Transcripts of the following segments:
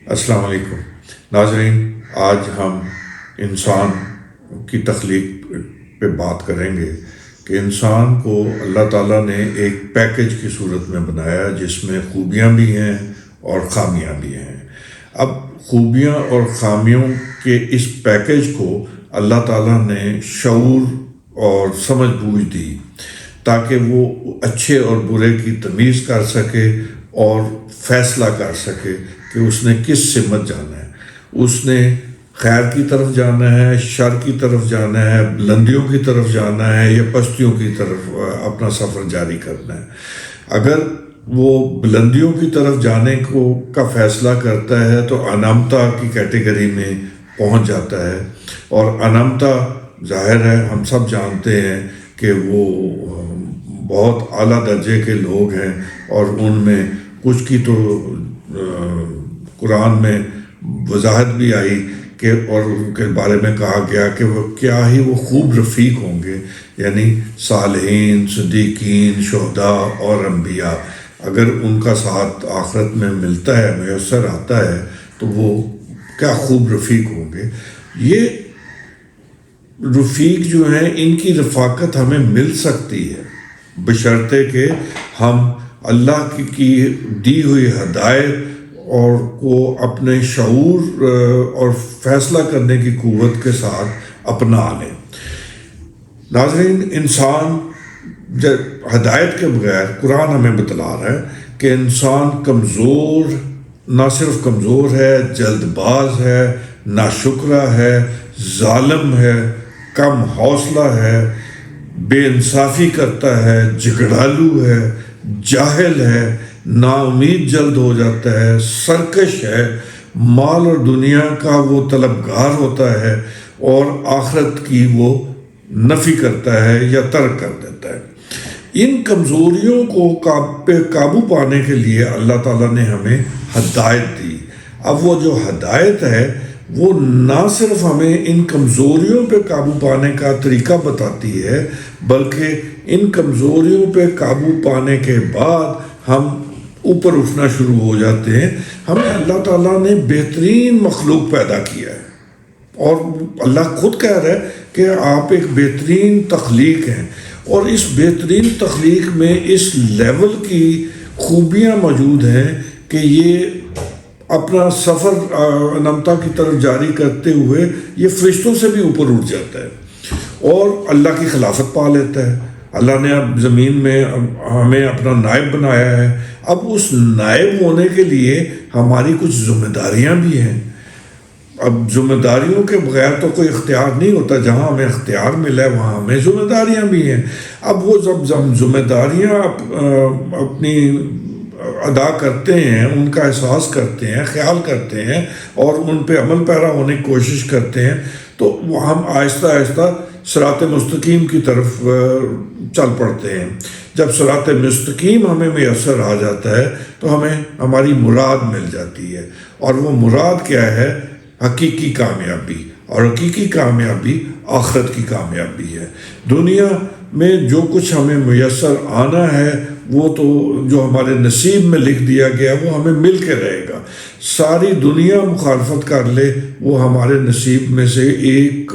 السلام علیکم ناظرین، آج ہم انسان کی تخلیق پہ بات کریں گے کہ انسان کو اللہ تعالیٰ نے ایک پیکج کی صورت میں بنایا جس میں خوبیاں بھی ہیں اور خامیاں بھی ہیں۔ اب خوبیاں اور خامیوں کے اس پیکج کو اللہ تعالیٰ نے شعور اور سمجھ بوجھ دی تاکہ وہ اچھے اور برے کی تمیز کر سکے اور فیصلہ کر سکے کہ اس نے کس سمت جانا ہے، اس نے خیر کی طرف جانا ہے، شر کی طرف جانا ہے، بلندیوں کی طرف جانا ہے یا پستیوں کی طرف اپنا سفر جاری کرنا ہے۔ اگر وہ بلندیوں کی طرف جانے کا فیصلہ کرتا ہے تو انعمتا کی کیٹیگری میں پہنچ جاتا ہے، اور انعمتا ظاہر ہے ہم سب جانتے ہیں کہ وہ بہت اعلیٰ درجے کے لوگ ہیں، اور ان میں کچھ کی تو قرآن میں وضاحت بھی آئی کہ اور ان کے بارے میں کہا گیا کہ وہ کیا ہی وہ خوب رفیق ہوں گے، یعنی صالحین، صدیقین، شہداء اور انبیاء۔ اگر ان کا ساتھ آخرت میں ملتا ہے، میسر آتا ہے، تو وہ کیا خوب رفیق ہوں گے۔ یہ رفیق جو ہیں ان کی رفاقت ہمیں مل سکتی ہے بشرطے کہ ہم اللہ کی دی ہوئی ہدایت اور کو اپنے شعور اور فیصلہ کرنے کی قوت کے ساتھ اپنا لیں۔ ناظرین، انسان ہدایت کے بغیر قرآن ہمیں بتلا رہا ہے کہ انسان کمزور، نہ صرف کمزور ہے، جلد باز ہے، ناشکرا ہے، ظالم ہے، کم حوصلہ ہے، بے انصافی کرتا ہے، جھگڑالو ہے، جاہل ہے، نا امید جلد ہو جاتا ہے، سرکش ہے، مال اور دنیا کا وہ طلبگار ہوتا ہے، اور آخرت کی وہ نفی کرتا ہے یا ترک کر دیتا ہے۔ ان کمزوریوں کو قابو پانے کے لیے اللہ تعالیٰ نے ہمیں ہدایت دی۔ اب وہ جو ہدایت ہے وہ نہ صرف ہمیں ان کمزوریوں پہ قابو پانے کا طریقہ بتاتی ہے، بلکہ ان کمزوریوں پہ قابو پانے کے بعد ہم اوپر اٹھنا شروع ہو جاتے ہیں۔ ہمیں اللہ تعالیٰ نے بہترین مخلوق پیدا کیا ہے، اور اللہ خود کہہ رہا ہے کہ آپ ایک بہترین تخلیق ہیں، اور اس بہترین تخلیق میں اس لیول کی خوبیاں موجود ہیں کہ یہ اپنا سفر انعمتا کی طرف جاری کرتے ہوئے یہ فرشتوں سے بھی اوپر اٹھ جاتا ہے اور اللہ کی خلافت پا لیتا ہے۔ اللہ نے اب زمین میں ہمیں اپنا نائب بنایا ہے۔ اب اس نائب ہونے کے لیے ہماری کچھ ذمہ داریاں بھی ہیں۔ اب ذمہ داریوں کے بغیر تو کوئی اختیار نہیں ہوتا، جہاں ہمیں اختیار ملا ہے وہاں ہمیں ذمہ داریاں بھی ہیں۔ اب وہ جب ہم ذمہ داریاں اپنی ادا کرتے ہیں، ان کا احساس کرتے ہیں، خیال کرتے ہیں اور ان پہ عمل پیرا ہونے کی کوشش کرتے ہیں، تو وہ ہم آہستہ آہستہ صراط مستقیم کی طرف چل پڑتے ہیں۔ جب صراط مستقیم ہمیں میسر آ جاتا ہے تو ہمیں ہماری مراد مل جاتی ہے، اور وہ مراد کیا ہے؟ حقیقی کامیابی، اور حقیقی کامیابی آخرت کی کامیابی ہے۔ دنیا میں جو کچھ ہمیں میسر آنا ہے وہ تو جو ہمارے نصیب میں لکھ دیا گیا وہ ہمیں مل کے رہے گا۔ ساری دنیا مخالفت کر لے وہ ہمارے نصیب میں سے ایک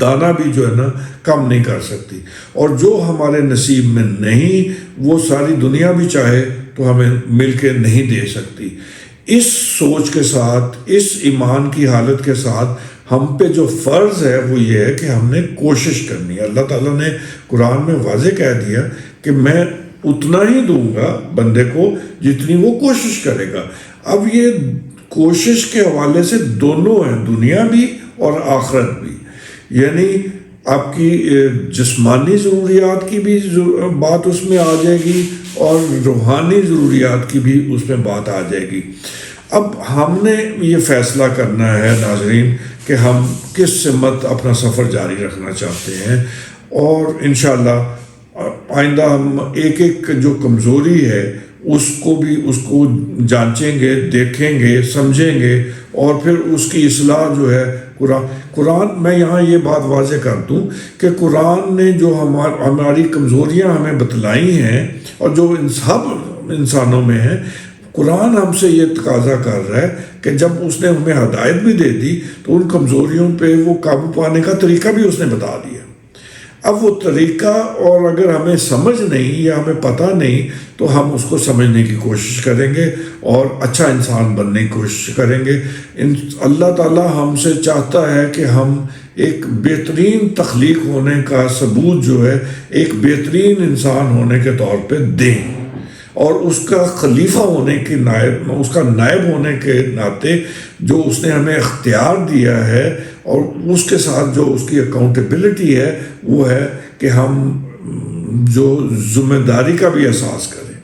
دانہ بھی جو ہے نا کم نہیں کر سکتی، اور جو ہمارے نصیب میں نہیں وہ ساری دنیا بھی چاہے تو ہمیں مل کے نہیں دے سکتی۔ اس سوچ کے ساتھ، اس ایمان کی حالت کے ساتھ ہم پہ جو فرض ہے وہ یہ ہے کہ ہم نے کوشش کرنی ہے۔ اللہ تعالیٰ نے قرآن میں واضح کہہ دیا کہ میں اتنا ہی دوں گا بندے کو جتنی وہ کوشش کرے گا۔ اب یہ کوشش کے حوالے سے دونوں ہیں، دنیا بھی اور آخرت بھی، یعنی آپ کی جسمانی ضروریات کی بھی بات اس میں آ جائے گی اور روحانی ضروریات کی بھی اس میں بات آ جائے گی۔ اب ہم نے یہ فیصلہ کرنا ہے ناظرین کہ ہم کس سمت اپنا سفر جاری رکھنا چاہتے ہیں، اور انشاءاللہ آئندہ ہم ایک ایک جو کمزوری ہے اس کو جانچیں گے، دیکھیں گے، سمجھیں گے، اور پھر اس کی اصلاح جو ہے قرآن میں یہاں یہ بات واضح کر دوں کہ قرآن نے جو ہماری کمزوریاں ہمیں بتلائی ہیں اور جو سب انسانوں میں ہیں، قرآن ہم سے یہ تقاضا کر رہا ہے کہ جب اس نے ہمیں ہدایت بھی دے دی تو ان کمزوریوں پہ وہ قابو پانے کا طریقہ بھی اس نے بتا دیا۔ اب وہ طریقہ اور اگر ہمیں سمجھ نہیں یا ہمیں پتہ نہیں تو ہم اس کو سمجھنے کی کوشش کریں گے اور اچھا انسان بننے کی کوشش کریں گے۔ اللہ تعالیٰ ہم سے چاہتا ہے کہ ہم ایک بہترین تخلیق ہونے کا ثبوت جو ہے ایک بہترین انسان ہونے کے طور پہ دیں، اور اس کا خلیفہ ہونے کے نائب، اس کا نائب ہونے کے ناطے جو اس نے ہمیں اختیار دیا ہے اور اس کے ساتھ جو اس کی اکاؤنٹیبلٹی ہے وہ ہے کہ ہم جو ذمہ داری کا بھی احساس کریں،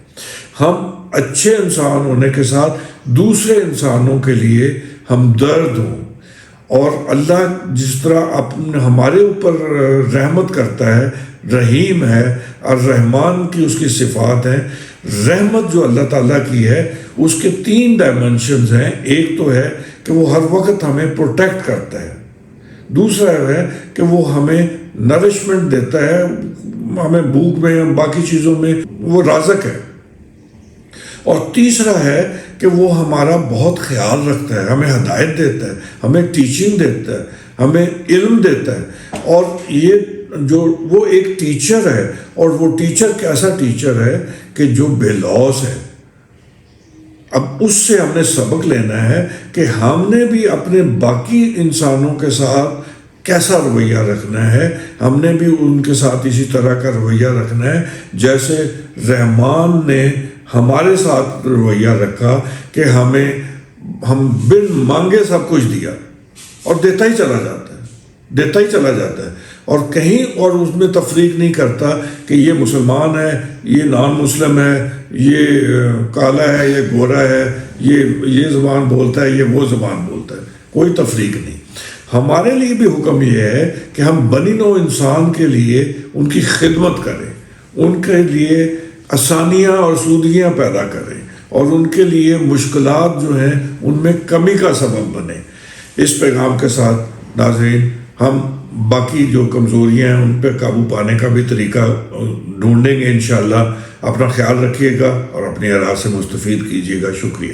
ہم اچھے انسان ہونے کے ساتھ دوسرے انسانوں کے لیے ہمدرد ہوں، اور اللہ جس طرح ہمارے اوپر رحمت کرتا ہے، رحیم ہے، اور رحمان کی اس کی صفات ہیں۔ رحمت جو اللہ تعالیٰ کی ہے اس کے 3 ڈائمنشنز ہیں۔ ایک تو ہے کہ وہ ہر وقت ہمیں پروٹیکٹ کرتا ہے، دوسرا ہے کہ وہ ہمیں نرشمنٹ دیتا ہے، ہمیں بھوک میں باقی چیزوں میں وہ رازق ہے، اور تیسرا ہے کہ وہ ہمارا بہت خیال رکھتا ہے، ہمیں ہدایت دیتا ہے، ہمیں ٹیچنگ دیتا ہے، ہمیں علم دیتا ہے۔ اور یہ جو وہ ایک ٹیچر ہے، اور وہ ٹیچر کیسا ٹیچر ہے کہ جو بے لوث ہے۔ اب اس سے ہم نے سبق لینا ہے کہ ہم نے بھی اپنے باقی انسانوں کے ساتھ کیسا رویہ رکھنا ہے، ہم نے بھی ان کے ساتھ اسی طرح کا رویہ رکھنا ہے جیسے رحمان نے ہمارے ساتھ رویہ رکھا کہ ہم بن مانگے سب کچھ دیا، اور دیتا ہی چلا جاتا ہے، اور کہیں اور اس میں تفریق نہیں کرتا کہ یہ مسلمان ہے، یہ نان مسلم ہے، یہ کالا ہے، یہ گورا ہے، یہ زبان بولتا ہے، یہ وہ زبان بولتا ہے، کوئی تفریق نہیں۔ ہمارے لیے بھی حکم یہ ہے کہ ہم بنی نوع انسان کے لیے ان کی خدمت کریں، ان کے لیے آسانیاں اور سودگیاں پیدا کریں، اور ان کے لیے مشکلات جو ہیں ان میں کمی کا سبب بنیں۔ اس پیغام کے ساتھ ناظرین، ہم باقی جو کمزوریاں ہیں ان پہ قابو پانے کا بھی طریقہ ڈھونڈیں گے انشاءاللہ۔ اپنا خیال رکھیے گا اور اپنی آراء سے مستفید کیجیے گا۔ شکریہ۔